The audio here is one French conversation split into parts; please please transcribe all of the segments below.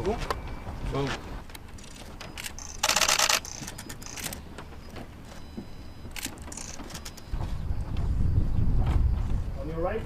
bon? Bon. On your right?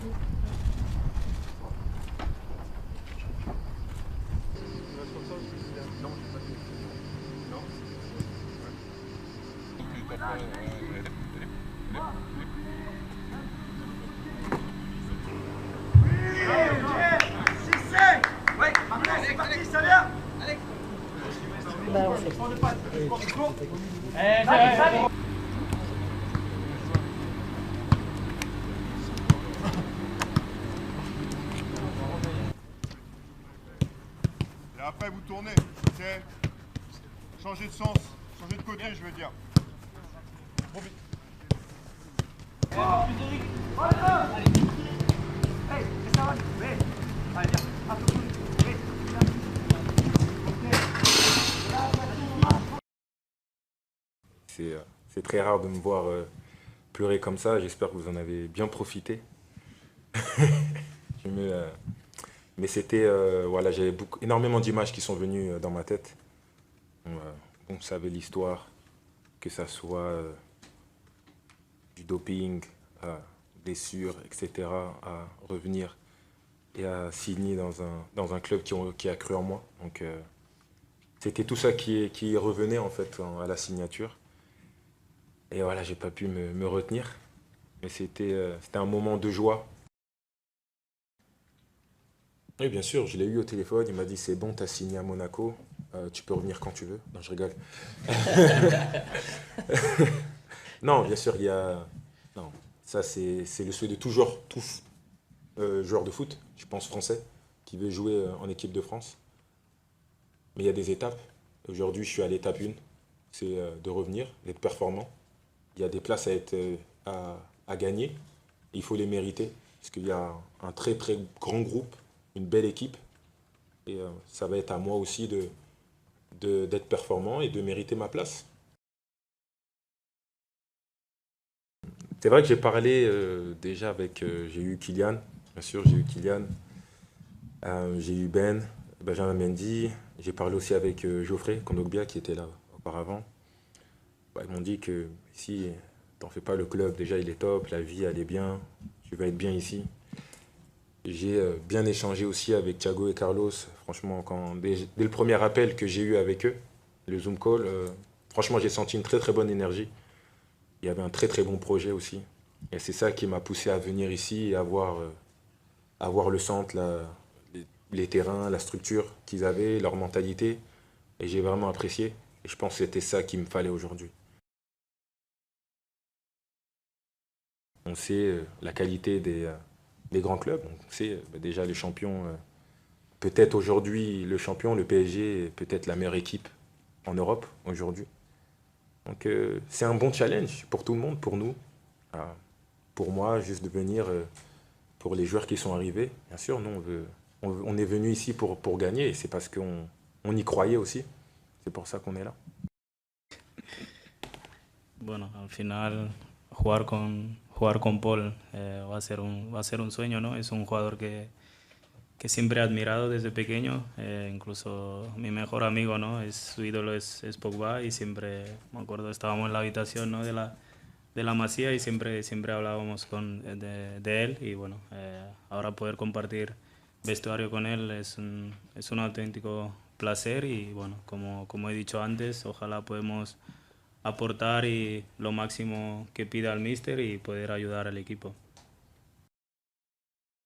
Et après vous tournez, ok? Changez de sens, changez de côté je veux dire. Bon, vite. C'est très rare de me voir pleurer comme ça, j'espère que vous en avez bien profité. Mais c'était, voilà, j'avais énormément d'images qui sont venues dans ma tête. On savait l'histoire, que ça soit du doping, blessures, etc., à revenir et à signer dans un club qui a cru en moi. Donc c'était tout ça qui revenait en fait à la signature. Et voilà, j'ai pas pu me retenir. Mais c'était un moment de joie. Oui, bien sûr, je l'ai eu au téléphone, il m'a dit c'est bon, tu as signé à Monaco, tu peux revenir quand tu veux. Non, je rigole. Non, bien sûr, il y a... Non, ça c'est le souhait de tout joueur de foot, je pense français, qui veut jouer en équipe de France. Mais il y a des étapes. Aujourd'hui, je suis à l'étape 1, c'est de revenir, d'être performant. Il y a des places à gagner, il faut les mériter, parce qu'il y a un très très grand groupe, une belle équipe, et ça va être à moi aussi d'être performant et de mériter ma place. C'est vrai que j'ai parlé déjà avec, j'ai eu Kylian, bien sûr, j'ai eu Kylian, j'ai eu Benjamin Mendy, j'ai parlé aussi avec Geoffrey Kondogbia qui était là auparavant. Bah, ils m'ont dit que ici, t'en fais pas, le club, déjà il est top, la vie elle est bien, tu vas être bien ici. J'ai bien échangé aussi avec Thiago et Carlos. Franchement, dès le premier appel que j'ai eu avec eux, le Zoom call, franchement, j'ai senti une très très bonne énergie. Il y avait un très très bon projet aussi. Et c'est ça qui m'a poussé à venir ici et avoir le centre, les terrains, la structure qu'ils avaient, leur mentalité. Et j'ai vraiment apprécié. Et je pense que c'était ça qu'il me fallait aujourd'hui. On sait la qualité des grands clubs. On sait déjà les champions. Peut-être aujourd'hui, le champion, le PSG, est peut-être la meilleure équipe en Europe aujourd'hui. Donc c'est un bon challenge pour tout le monde, pour nous. Euh, pour moi, juste de venir, pour les joueurs qui sont arrivés. Bien sûr, nous, on est venu ici pour gagner et c'est parce qu'on y croyait aussi. C'est pour ça qu'on est là. Bueno, al final jugar con Paul va a ser un sueño, ¿no? Es un jugador que siempre he admirado desde pequeño, incluso mi mejor amigo, ¿no? Su ídolo es Pogba y siempre, me acuerdo, estábamos en la habitación, ¿no? de la Masía y siempre hablábamos de él y bueno, ahora poder compartir vestuario con él es un auténtico placer y bueno, como he dicho antes, ojalá podemos aportar y lo máximo que pida el míster y poder ayudar al equipo.